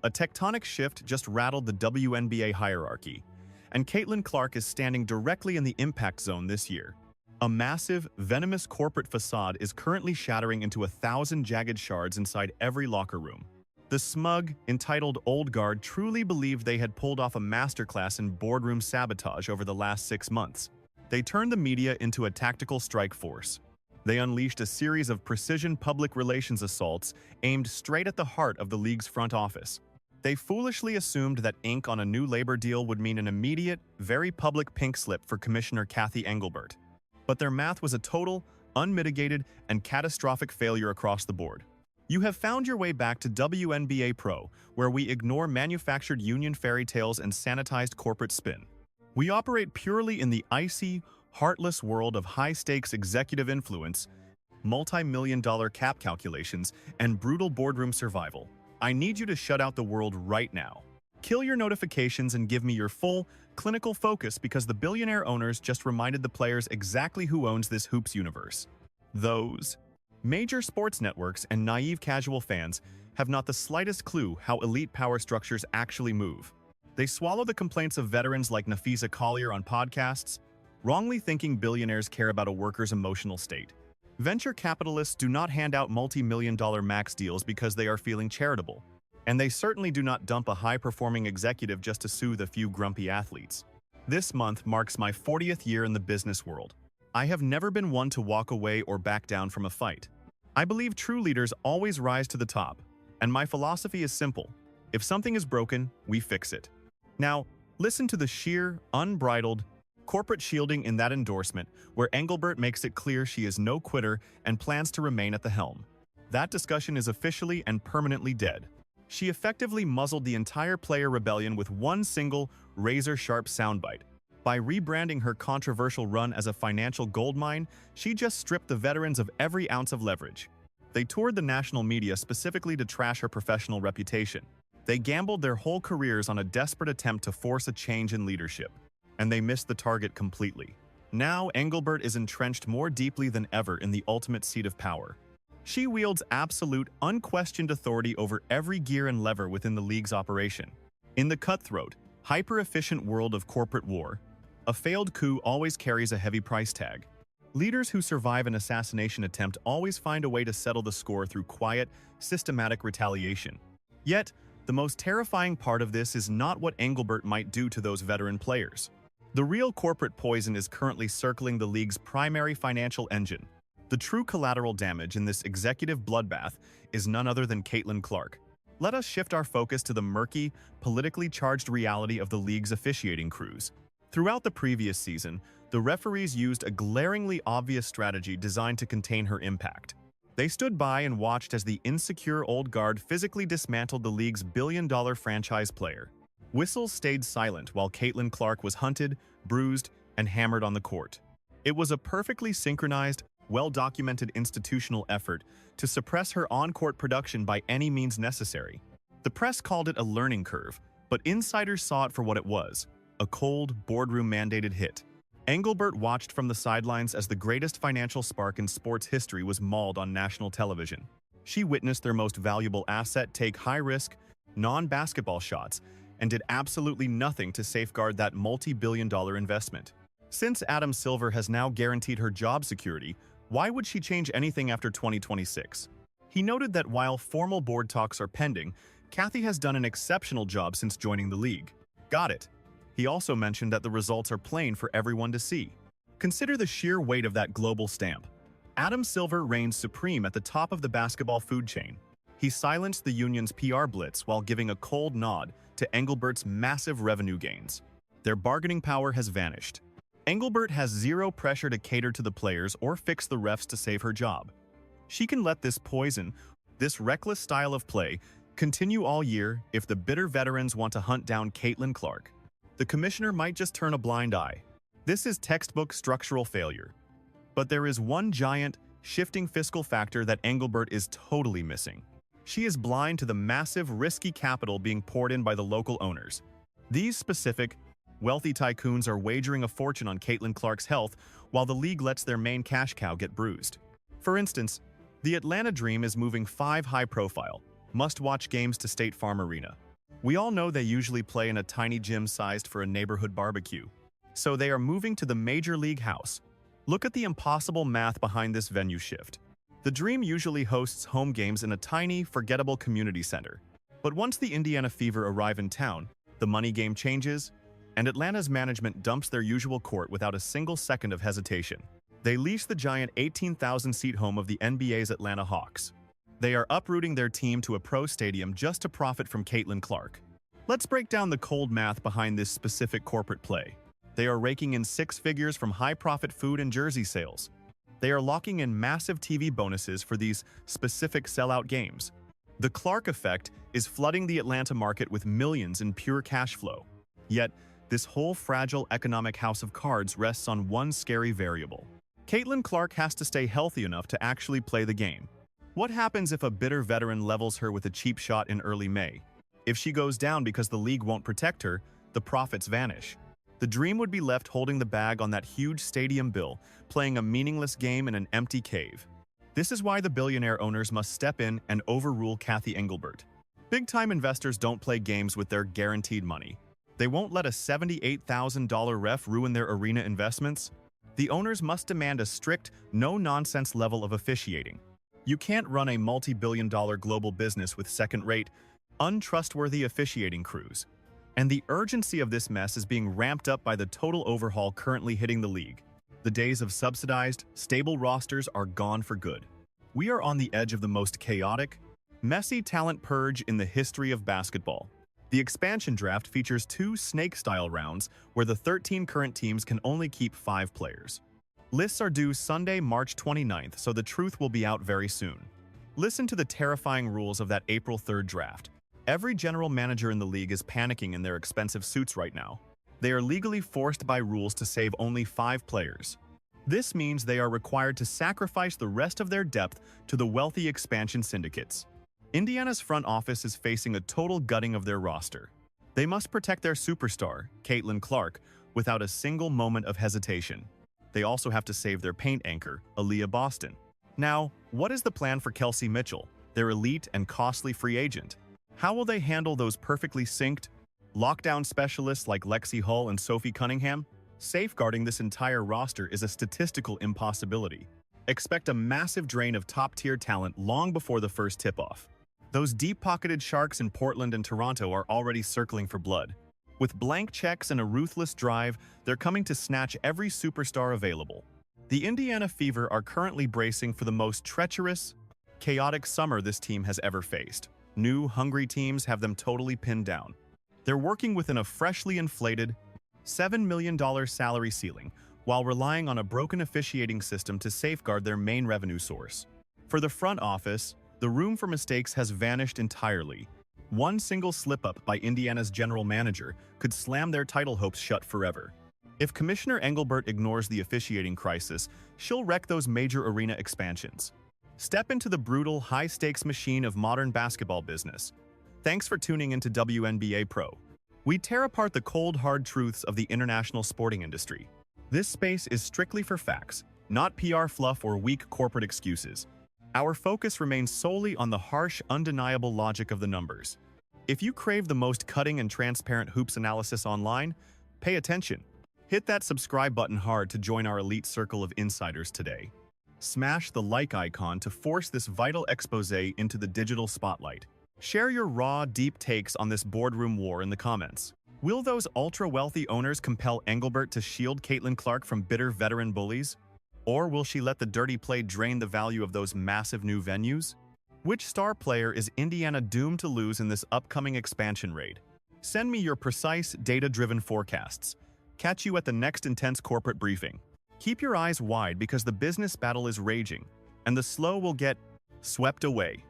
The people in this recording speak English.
A tectonic shift just rattled the WNBA hierarchy, and Caitlin Clark is standing directly in the impact zone this year. A massive, venomous corporate facade is currently shattering into 1,000 jagged shards inside every locker room. The smug, entitled old guard truly believed they had pulled off a masterclass in boardroom sabotage over the last 6 months. They turned the media into a tactical strike force. They unleashed a series of precision public relations assaults aimed straight at the heart of the league's front office. They foolishly assumed that ink on a new labor deal would mean an immediate, very public pink slip for Commissioner Cathy Engelbert. But their math was a total, unmitigated, and catastrophic failure across the board. You have found your way back to WNBA Pro, where we ignore manufactured union fairy tales and sanitized corporate spin. We operate purely in the icy, heartless world of high-stakes executive influence, multi-million-dollar cap calculations, and brutal boardroom survival. I need you to shut out the world right now. Kill your notifications and give me your full, clinical focus because the billionaire owners just reminded the players exactly who owns this hoops universe. Those major sports networks and naive casual fans have not the slightest clue how elite power structures actually move. They swallow the complaints of veterans like Nafisa Collier on podcasts, wrongly thinking billionaires care about a worker's emotional state. Venture capitalists do not hand out multi-million-dollar max deals because they are feeling charitable, and they certainly do not dump a high-performing executive just to soothe a few grumpy athletes. This month marks my 40th year in the business world. I have never been one to walk away or back down from a fight. I believe true leaders always rise to the top, and my philosophy is simple. If something is broken, we fix it. Now, listen to the sheer, unbridled, corporate shielding in that endorsement, where Engelbert makes it clear she is no quitter and plans to remain at the helm. That discussion is officially and permanently dead. She effectively muzzled the entire player rebellion with one single, razor-sharp soundbite. By rebranding her controversial run as a financial goldmine, she just stripped the veterans of every ounce of leverage. They toured the national media specifically to trash her professional reputation. They gambled their whole careers on a desperate attempt to force a change in leadership, and they missed the target completely. Now, Engelbert is entrenched more deeply than ever in the ultimate seat of power. She wields absolute, unquestioned authority over every gear and lever within the league's operation. In the cutthroat, hyper-efficient world of corporate war, a failed coup always carries a heavy price tag. Leaders who survive an assassination attempt always find a way to settle the score through quiet, systematic retaliation. Yet, the most terrifying part of this is not what Engelbert might do to those veteran players. The real corporate poison is currently circling the league's primary financial engine. The true collateral damage in this executive bloodbath is none other than Caitlin Clark. Let us shift our focus to the murky, politically charged reality of the league's officiating crews. Throughout the previous season, the referees used a glaringly obvious strategy designed to contain her impact. They stood by and watched as the insecure old guard physically dismantled the league's billion-dollar franchise player. Whistles stayed silent while Caitlin Clark was hunted, bruised, and hammered on the court. It was a perfectly synchronized, well-documented institutional effort to suppress her on-court production by any means necessary. The press called it a learning curve, but insiders saw it for what it was, a cold, boardroom-mandated hit. Engelbert watched from the sidelines as the greatest financial spark in sports history was mauled on national television. She witnessed their most valuable asset take high-risk, non-basketball shots and did absolutely nothing to safeguard that multi-billion-dollar investment. Since Adam Silver has now guaranteed her job security, why would she change anything after 2026? He noted that while formal board talks are pending, Cathy has done an exceptional job since joining the league. Got it. He also mentioned that the results are plain for everyone to see. Consider the sheer weight of that global stamp. Adam Silver reigns supreme at the top of the basketball food chain. He silenced the union's PR blitz while giving a cold nod to Engelbert's massive revenue gains. Their bargaining power has vanished. Engelbert has zero pressure to cater to the players or fix the refs to save her job. She can let this poison, this reckless style of play, continue all year if the bitter veterans want to hunt down Caitlin Clark. The commissioner might just turn a blind eye. This is textbook structural failure. But there is one giant, shifting fiscal factor that Engelbert is totally missing. She is blind to the massive, risky capital being poured in by the local owners. These specific, wealthy tycoons are wagering a fortune on Caitlin Clark's health while the league lets their main cash cow get bruised. For instance, the Atlanta Dream is moving 5 high-profile, must-watch games to State Farm Arena. We all know they usually play in a tiny gym sized for a neighborhood barbecue. So they are moving to the Major League House. Look at the impossible math behind this venue shift. The Dream usually hosts home games in a tiny, forgettable community center. But once the Indiana Fever arrive in town, the money game changes, and Atlanta's management dumps their usual court without a single second of hesitation. They lease the giant 18,000-seat home of the NBA's Atlanta Hawks. They are uprooting their team to a pro stadium just to profit from Caitlin Clark. Let's break down the cold math behind this specific corporate play. They are raking in six figures from high-profit food and jersey sales. They are locking in massive TV bonuses for these specific sellout games. The Clark effect is flooding the Atlanta market with millions in pure cash flow. Yet, this whole fragile economic house of cards rests on one scary variable. Caitlin Clark has to stay healthy enough to actually play the game. What happens if a bitter veteran levels her with a cheap shot in early May? If she goes down because the league won't protect her, the profits vanish. The Dream would be left holding the bag on that huge stadium bill, playing a meaningless game in an empty cave. This is why the billionaire owners must step in and overrule Kathy Engelbert. Big-time investors don't play games with their guaranteed money. They won't let a $78,000 ref ruin their arena investments. The owners must demand a strict, no-nonsense level of officiating. You can't run a multi-billion-dollar global business with second-rate, untrustworthy officiating crews. And the urgency of this mess is being ramped up by the total overhaul currently hitting the league. The days of subsidized, stable rosters are gone for good. We are on the edge of the most chaotic, messy talent purge in the history of basketball. The expansion draft features two snake-style rounds where the 13 current teams can only keep 5 players. Lists are due Sunday, March 29th, so the truth will be out very soon. Listen to the terrifying rules of that April 3rd draft. Every general manager in the league is panicking in their expensive suits right now. They are legally forced by rules to save only 5 players. This means they are required to sacrifice the rest of their depth to the wealthy expansion syndicates. Indiana's front office is facing a total gutting of their roster. They must protect their superstar, Caitlin Clark, without a single moment of hesitation. They also have to save their paint anchor, Aaliyah Boston. Now, what is the plan for Kelsey Mitchell, their elite and costly free agent? How will they handle those perfectly synced, lockdown specialists like Lexi Hull and Sophie Cunningham? Safeguarding this entire roster is a statistical impossibility. Expect a massive drain of top-tier talent long before the first tip-off. Those deep-pocketed sharks in Portland and Toronto are already circling for blood. With blank checks and a ruthless drive, they're coming to snatch every superstar available. The Indiana Fever are currently bracing for the most treacherous, chaotic summer this team has ever faced. New, hungry teams have them totally pinned down. They're working within a freshly inflated, $7 million salary ceiling while relying on a broken officiating system to safeguard their main revenue source. For the front office, the room for mistakes has vanished entirely. One single slip-up by Indiana's general manager could slam their title hopes shut forever. If Commissioner Engelbert ignores the officiating crisis, she'll wreck those major arena expansions. Step into the brutal, high-stakes machine of modern basketball business. Thanks for tuning into WNBA Pro. We tear apart the cold, hard truths of the international sporting industry. This space is strictly for facts, not PR fluff or weak corporate excuses. Our focus remains solely on the harsh, undeniable logic of the numbers. If you crave the most cutting and transparent hoops analysis online, pay attention. Hit that subscribe button hard to join our elite circle of insiders today. Smash the like icon to force this vital expose into the digital spotlight. Share your raw, deep takes on this boardroom war in the comments. Will those ultra-wealthy owners compel Engelbert to shield Caitlin Clark from bitter veteran bullies? Or will she let the dirty play drain the value of those massive new venues? Which star player is Indiana doomed to lose in this upcoming expansion raid? Send me your precise, data-driven forecasts. Catch you at the next intense corporate briefing. Keep your eyes wide because the business battle is raging, and the slow will get swept away.